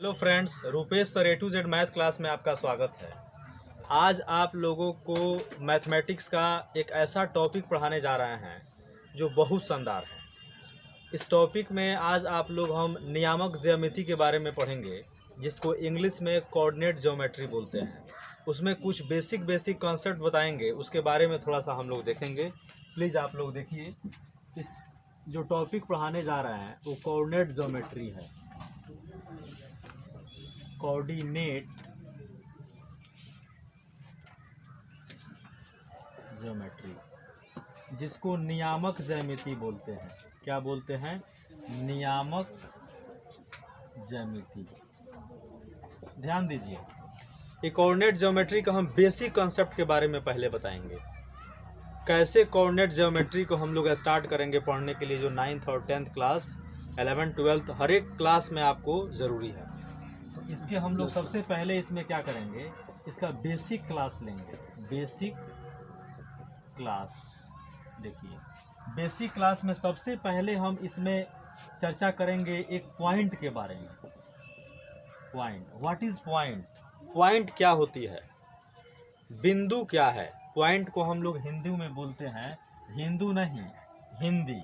Hello friends, Rupesh sir A to Z math class में आपका स्वागत है। आज आप लोगों को मैथमेटिक्स का एक ऐसा टॉपिक पढ़ाने जा रहे हैं जो बहुत शानदार है। इस टॉपिक में आज आप लोग हम नियामक ज्यामिति के बारे में पढ़ेंगे, जिसको इंग्लिश में कोऑर्डिनेट ज्योमेट्री बोलते हैं। उसमें कुछ बेसिक कॉन्सेप्ट बताएंगे, उसके बारे में थोड़ा सा हम लोग देखेंगे। प्लीज़ आप लोग देखिए, इस जो टॉपिक पढ़ाने जा रहे हैं वो कोऑर्डिनेट ज्योमेट्री है। कोऑर्डिनेट ज्योमेट्री, जिसको नियामक ज्यामिति बोलते हैं। क्या बोलते हैं? नियामक ज्यामिति। ध्यान दीजिए, ये कोऑर्डिनेट ज्योमेट्री का हम बेसिक कॉन्सेप्ट के बारे में पहले बताएंगे। कैसे कोऑर्डिनेट ज्योमेट्री को हम लोग स्टार्ट करेंगे पढ़ने के लिए, जो 9th और 10th क्लास, 11th 12th हर एक क्लास में आपको ज़रूरी है। तो इसके हम लोग सबसे पहले इसमें क्या करेंगे, इसका बेसिक क्लास लेंगे। बेसिक क्लास, देखिए बेसिक क्लास में सबसे पहले हम इसमें चर्चा करेंगे एक पॉइंट के बारे में। Point, what is point? Point क्या होती है? बिंदु क्या है? पॉइंट को हम लोग हिंदी में बोलते हैं, हिंदू नहीं हिंदी।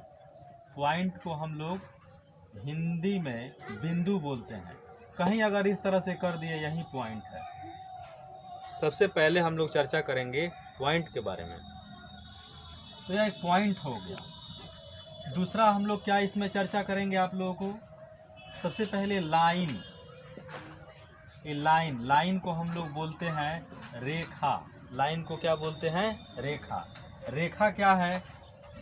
पॉइंट को हम लोग हिंदी में बिंदु बोलते हैं। कहीं अगर इस तरह से कर दिए, यही पॉइंट है। सबसे पहले हम लोग चर्चा करेंगे पॉइंट के बारे में। तो यह एक पॉइंट हो गया। दूसरा हम लोग क्या इसमें चर्चा करेंगे आप लोगों को? सबसे पहले लाइन। ये लाइन को हम लोग बोलते हैं रेखा। लाइन को क्या बोलते हैं? रेखा। रेखा क्या है?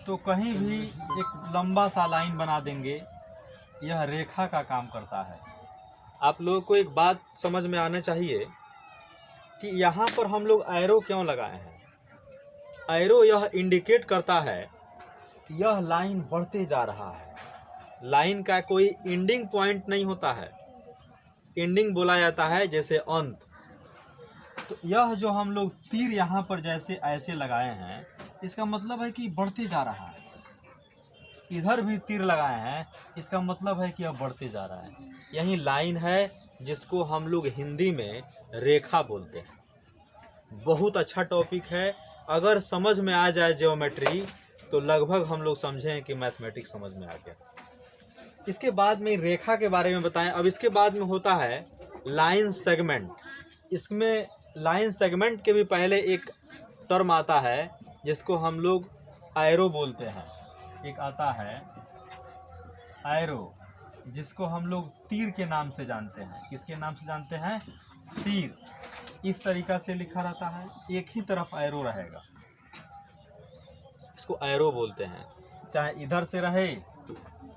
तो कहीं भी एक लंबा सा लाइन बना देंगे, यह रेखा का काम करता है। आप लोगों को एक बात समझ में आना चाहिए कि यहाँ पर हम लोग एरो क्यों लगाए हैं। एरो यह इंडिकेट करता है कि यह लाइन बढ़ते जा रहा है। लाइन का कोई एंडिंग पॉइंट नहीं होता है। एंडिंग बोला जाता है जैसे अंत। तो यह जो हम लोग तीर यहाँ पर जैसे ऐसे लगाए हैं, इसका मतलब है कि बढ़ते जा रहा है। इधर भी तीर लगाए हैं, इसका मतलब है कि यह बढ़ते जा रहा है। यही लाइन है, जिसको हम लोग हिंदी में रेखा बोलते हैं। बहुत अच्छा टॉपिक है। अगर समझ में आ जाए ज्योमेट्री, तो लगभग हम लोग समझें कि मैथमेटिक्स समझ में आ गया। इसके बाद में रेखा के बारे में बताएं। अब इसके बाद में होता है लाइन सेगमेंट। इसमें लाइन सेगमेंट के भी पहले एक टर्म आता है, जिसको हम लोग एरो बोलते हैं। एक आता है एरो, जिसको हम लोग तीर के नाम से जानते हैं। किसके नाम से जानते हैं? तीर। इस तरीका से लिखा रहता है, एक ही तरफ एरो रहेगा, इसको एरो बोलते हैं। चाहे इधर से रहे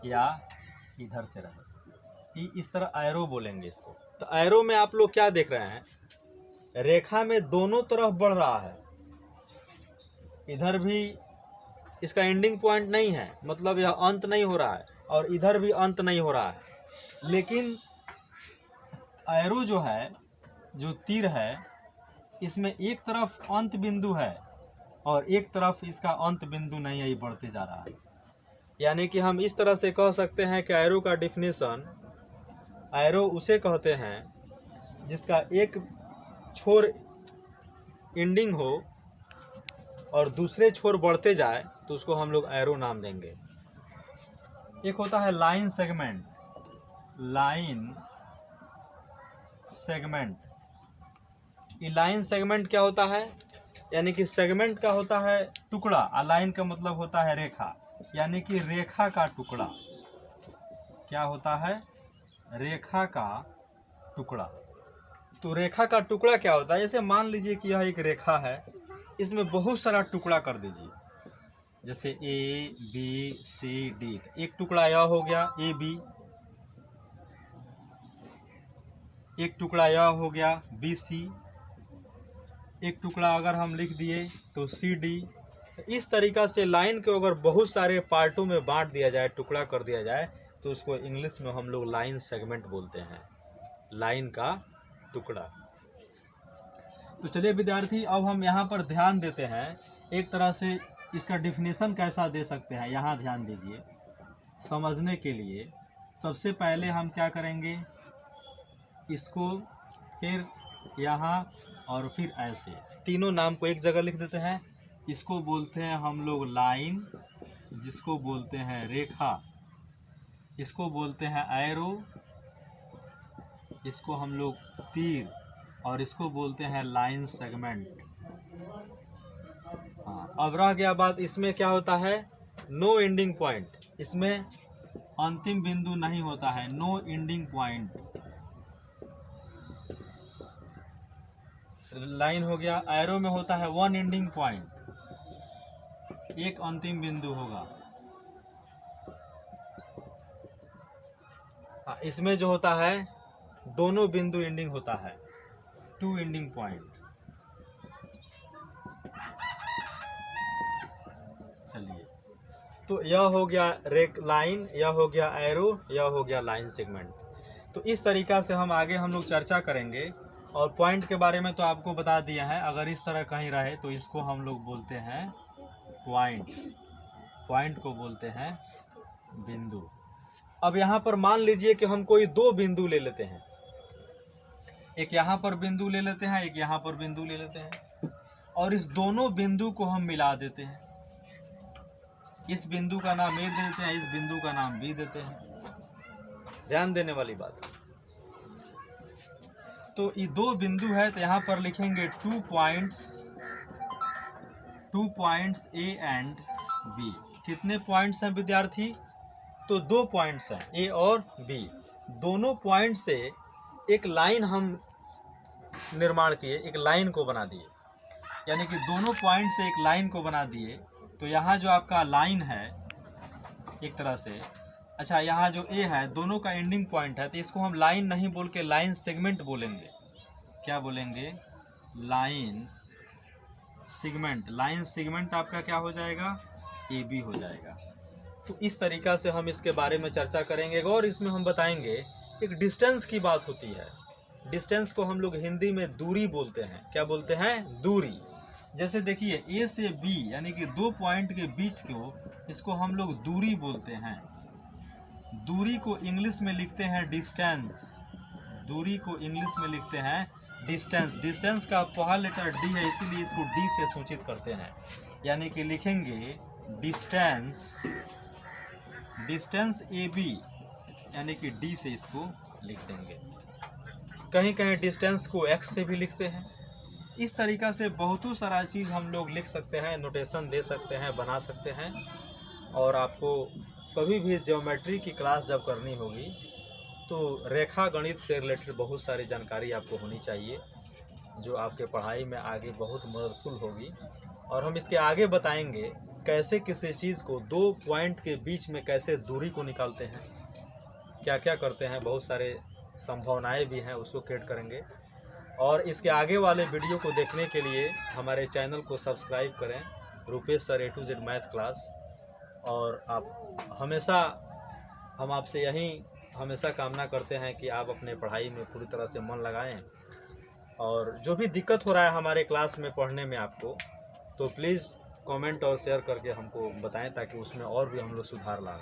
या इधर से रहे, इस तरह एरो बोलेंगे इसको। तो एरो में आप लोग क्या देख रहे हैं? रेखा में दोनों तरफ बढ़ रहा है। इधर भी इसका एंडिंग पॉइंट नहीं है, मतलब यह अंत नहीं हो रहा है, और इधर भी अंत नहीं हो रहा है। लेकिन एरो जो है, जो तीर है, इसमें एक तरफ अंत बिंदु है और एक तरफ इसका अंत बिंदु नहीं है, ये बढ़ते जा रहा है। यानी कि हम इस तरह से कह सकते हैं कि एरो का डिफिनीशन, एरो उसे कहते हैं जिसका एक छोर एंडिंग हो और दूसरे छोर बढ़ते जाए, तो उसको हम लोग एरो नाम देंगे। एक होता है लाइन सेगमेंट। लाइन सेगमेंट, ये लाइन सेगमेंट क्या होता है? यानी कि सेगमेंट का होता है टुकड़ा, और लाइन का मतलब होता है रेखा। यानी कि रेखा का टुकड़ा। क्या होता है? रेखा का टुकड़ा। तो रेखा का टुकड़ा क्या होता है? जैसे मान लीजिए कि यह एक रेखा है, इसमें बहुत सारा टुकड़ा कर दीजिए, जैसे A B C D। एक टुकड़ा यह हो गया AB, एक टुकड़ा यह हो गया BC, एक टुकड़ा अगर हम लिख दिए तो CD। इस तरीक़ा से लाइन को अगर बहुत सारे पार्टों में बांट दिया जाए, टुकड़ा कर दिया जाए, तो उसको इंग्लिश में हम लोग लाइन सेगमेंट बोलते हैं। लाइन का टुकड़ा। तो चलिए विद्यार्थी, अब हम यहाँ पर ध्यान देते हैं, एक तरह से इसका डिफिनीशन कैसा दे सकते हैं। यहाँ ध्यान दीजिए, समझने के लिए सबसे पहले हम क्या करेंगे, इसको फिर यहाँ और फिर ऐसे तीनों नाम को एक जगह लिख देते हैं। इसको बोलते हैं हम लोग लाइन, जिसको बोलते हैं रेखा, इसको बोलते हैं एरो, इसको हम लोग तीर, और इसको बोलते हैं लाइन सेगमेंट। हाँ, अब रह गया बात, इसमें क्या होता है, नो एंडिंग पॉइंट, इसमें अंतिम बिंदु नहीं होता है, नो एंडिंग पॉइंट। लाइन हो गया, एरो में होता है वन एंडिंग पॉइंट, एक अंतिम बिंदु होगा। इसमें जो होता है दोनों बिंदु एंडिंग होता है, टू एंडिंग पॉइंट। चलिए, तो यह हो गया रेक लाइन, यह हो गया एरो, यह हो गया लाइन सेगमेंट। तो इस तरीका से हम आगे हम लोग चर्चा करेंगे। और पॉइंट के बारे में तो आपको बता दिया है, अगर इस तरह कहीं रहे तो इसको हम लोग बोलते हैं पॉइंट, पॉइंट को बोलते हैं बिंदु। अब यहाँ पर मान लीजिए कि हम कोई दो बिंदु ले लेते हैं, एक यहाँ पर बिंदु ले लेते हैं, एक यहाँ पर बिंदु ले लेते हैं, और इस दोनों बिंदु को हम मिला देते हैं। इस बिंदु का नाम ए देते हैं, इस बिंदु का नाम बी देते हैं। ध्यान देने वाली बात, तो ये दो बिंदु है, तो यहाँ पर लिखेंगे 2 पॉइंट्स ए एंड बी। कितने पॉइंट्स हैं विद्यार्थी? तो 2 पॉइंट्स हैं, ए और बी। दोनों पॉइंट से एक लाइन हम निर्माण किए, एक लाइन को बना दिए, यानी कि दोनों पॉइंट से एक लाइन को बना दिए। तो यहाँ जो आपका लाइन है एक तरह से, अच्छा यहाँ जो ए है दोनों का एंडिंग पॉइंट है, तो इसको हम लाइन नहीं बोल के लाइन सेगमेंट बोलेंगे। क्या बोलेंगे? Line segment. लाइन सेगमेंट आपका क्या हो जाएगा? ए बी हो जाएगा। तो इस तरीका से हम इसके बारे में चर्चा करेंगे और इसमें हम बताएंगे एक डिस्टेंस की बात होती है। डिस्टेंस को हम लोग हिंदी में दूरी बोलते हैं। क्या बोलते हैं? दूरी। जैसे देखिए ए से बी यानी कि 2 पॉइंट के बीच को, इसको हम लोग दूरी बोलते हैं। दूरी को इंग्लिश में लिखते हैं डिस्टेंस। दूरी को इंग्लिश में लिखते हैं डिस्टेंस। डिस्टेंस का पहला लेटर डी है, इसीलिए इसको डी से सूचित करते हैं। यानी कि लिखेंगे डिस्टेंस, डिस्टेंस ए बी यानी कि डी से इसको लिख देंगे। कहीं कहीं डिस्टेंस को एक्स से भी लिखते हैं। इस तरीका से बहुत सारा चीज़ हम लोग लिख सकते हैं, नोटेशन दे सकते हैं, बना सकते हैं। और आपको कभी भी ज्योमेट्री की क्लास जब करनी होगी तो रेखा गणित से रिलेटेड बहुत सारी जानकारी आपको होनी चाहिए, जो आपके पढ़ाई में आगे बहुत मददफुल होगी। और हम इसके आगे बताएंगे कैसे किसी चीज़ को 2 पॉइंट के बीच में कैसे दूरी को निकालते हैं, क्या क्या करते हैं, बहुत सारे संभावनाएं भी हैं, उसको क्रिएट करेंगे। और इसके आगे वाले वीडियो को देखने के लिए हमारे चैनल को सब्सक्राइब करें, Rupesh sir A to Z math class. और आप हमेशा, हम आपसे यही हमेशा कामना करते हैं कि आप अपने पढ़ाई में पूरी तरह से मन लगाएं। और जो भी दिक्कत हो रहा है हमारे क्लास में पढ़ने में आपको, तो प्लीज़ कमेंट और शेयर करके हमको बताएं, ताकि उसमें और भी हम लोग सुधार लाएं।